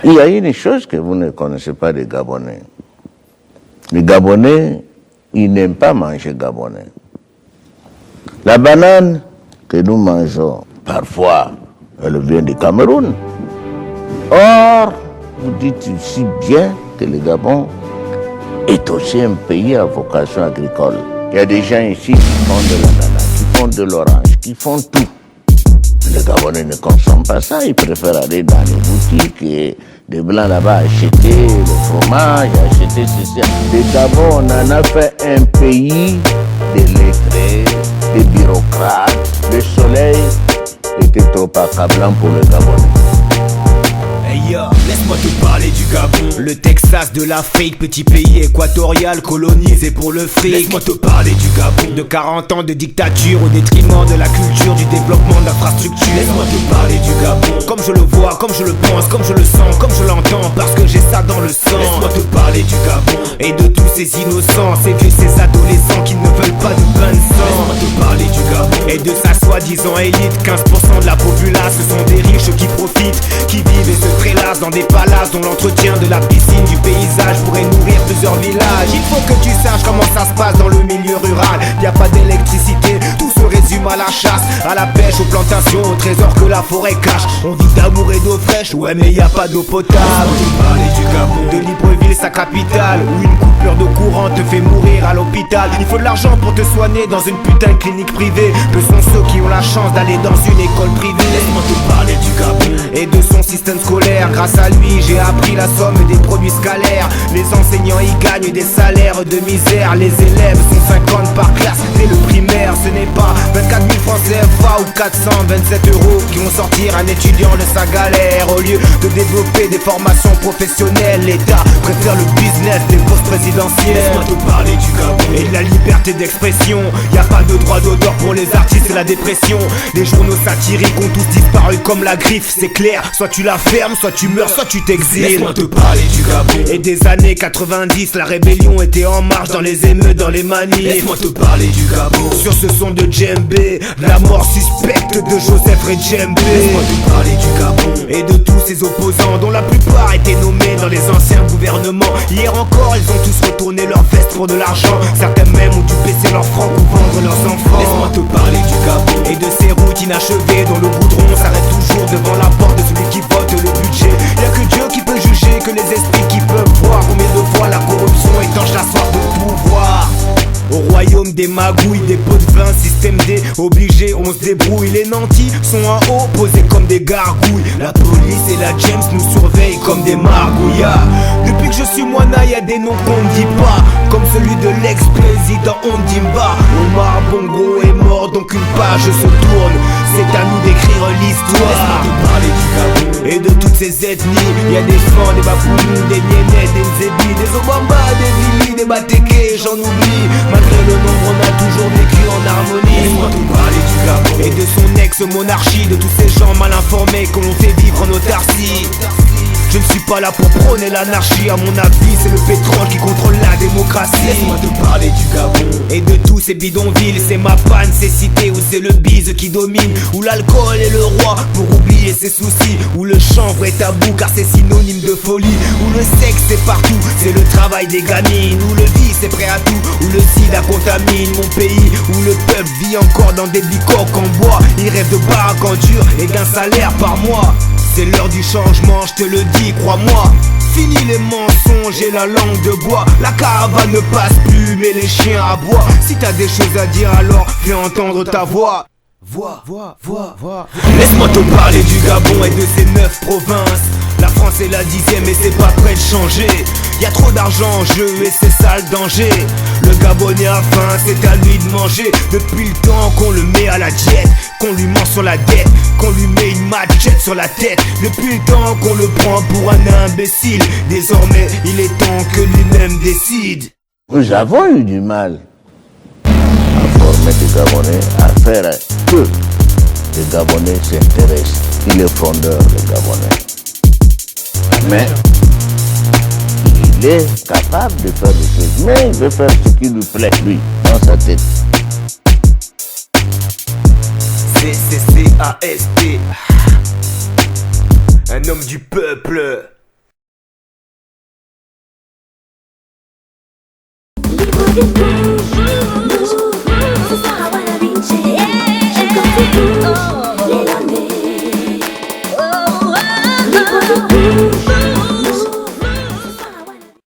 Il y a une chose que vous ne connaissez pas des Gabonais. Les Gabonais, ils n'aiment pas manger gabonais. La banane que nous mangeons, parfois, elle vient du Cameroun. Or, vous dites si bien que le Gabon est aussi un pays à vocation agricole. Il y a des gens ici qui font de la banane, qui font de l'orange, qui font tout. Les Gabonais ne consomment pas ça, ils préfèrent aller dans les boutiques et des Blancs là-bas acheter le fromage, acheter ceci. Le Gabon, on en a fait un pays de lettrés, de bureaucrates. Le soleil était trop accablant pour le Gabonais. Hey yo, laisse-moi te parler du Gabon, le Texas de l'Afrique, petit pays équatorial colonisé pour le fric. Laisse-moi te parler du Gabon, de 40 ans de dictature au détriment de la culture, du développement de l'infrastructure. Laisse-moi te parler du Gabon, comme je le vois, comme je le pense, comme je le sens, comme je l'entends, parce que j'ai ça dans le sang. Laisse-moi te parler du Gabon, et de tous ces innocents, ces vieux, ces adolescents qui ne veulent pas de bain de sang. Laisse-moi te parler du Gabon, et de sa soi-disant élite, 15% de la populace, ce sont des riches qui profitent, qui vivent et se prélassent dans des palaces dont l'entretien de la piscine du paysage pourrait nourrir plusieurs villages. Il faut que tu saches comment ça se passe dans le milieu rural. Y a pas d'électricité, tout se résume à la chasse, à la pêche, aux plantations, aux trésors que la forêt cache. On vit d'amour et d'eau fraîche, ouais mais y a pas d'eau potable. On parler du Gabon, de Libreville sa capitale, où une coupure d'eau courante te fait mourir à l'hôpital. Il faut de l'argent pour te soigner dans une putain de clinique privée. Peu sont ceux qui ont la chance d'aller dans une école privée. Laisse-moi te parler du Gabon, et de son système scolaire. Grâce à lui j'ai appris la somme des produits scalaires. Les enseignants y gagnent des salaires de misère. Les élèves sont 50 par classe dès le primaire. Ce n'est pas 24 000 francs CFA ou 427 euros qui vont sortir un étudiant de sa galère. Au lieu de développer des formations professionnelles, l'État préfère le business des postes présidentiels. Laisse-moi te parler du Gabon, et de la liberté d'expression. Y a pas de droit d'auteur pour les artistes, c'est la dépression. Les journaux satiriques ont tous disparu comme la griffe, c'est clair. Soit tu la fermes, soit tu meurs, soit tu t'exiles. Laisse-moi te parler du Gabon, et des années 90, la rébellion était en marche dans les émeutes, dans les manifs. Laisse-moi te parler du Gabon, sur ce son de Djembé, la mort suspecte de Joseph Djembé. Laisse-moi te parler du Gabon, et de tous ses opposants dont la plupart étaient nommés dans les anciens gouvernements. Hier encore, ils ont tous retourné leur veste pour de l'argent. Certains même ont dû baisser leurs francs pour vendre leurs enfants. Laisse-moi te parler du Gabon, et de ces routes inachevées dont le goudron s'arrête toujours devant la porte de celui qui vote le budget. Y'a que Dieu qui peut juger, que les esprits qui peuvent voir combien de fois la corruption étanche la soif de pouvoir. Au royaume des magouilles, des pots de vin, système D, obligé, on se débrouille. Les nantis sont en haut, posés comme des gargouilles. La police et la James nous surveillent comme des margouillards. Depuis que je suis moina, y'a des noms qu'on ne dit pas, comme celui de l'ex-président Ondimba. Omar Bongo est mort, donc une page se tourne. C'est à nous d'écrire l'histoire. Laisse-moi te parler du Gabon, et de toutes ces ethnies. Y'a des Fans, des Bafoulous, des Miennettes, des Nzebi, des Obamba, des Vili, des Bateke, j'en oublie. Malgré le nombre, on a toujours vécu en harmonie. Laisse-moi te parler du Gabon, et de son ex-monarchie, de tous ces gens mal informés que l'on fait vivre en autarcie. Je ne suis pas là pour prôner l'anarchie, à mon avis c'est le pétrole qui contrôle la démocratie. Laisse-moi te parler du Gabon, et de tous ces bidonvilles. C'est ma panne, ces cités où c'est le bise qui domine, où l'alcool est le roi pour oublier ses soucis, où le chanvre est tabou car c'est synonyme de folie, où le sexe est partout, c'est le travail des gamines, où le vice est prêt à tout, où le sida contamine mon pays, où le peuple vit encore dans des bicoques en bois. Il rêve de baraques en dur et d'un salaire par mois. C'est l'heure du changement, je te le dis, crois-moi. Fini les mensonges et la langue de bois. La caravane ne passe plus, mais les chiens aboient. Si t'as des choses à dire, alors fais entendre ta voix. Voix. Laisse-moi te parler du Gabon et de ses 9 provinces. La France est la 10e et c'est pas prêt de changer. Y'a trop d'argent en jeu et c'est ça le danger. Le Gabonais a faim, c'est à lui de manger. Depuis le temps qu'on le met à la diète, qu'on lui ment sur la dette, qu'on lui met une machette sur la tête. Depuis le temps qu'on le prend pour un imbécile. Désormais il est temps que lui-même décide. Nous avons eu du mal à former des Gabonais, à faire tout peu les Gabonais s'intéressent. Il est frondeur, le Gabonais. Mais il est capable de faire des choses. Mais il veut faire ce qui lui plaît, lui, dans sa tête. CCCAST, un homme du peuple. Move, move, move, move, move, move, move, move, move, move, move, move, move, move,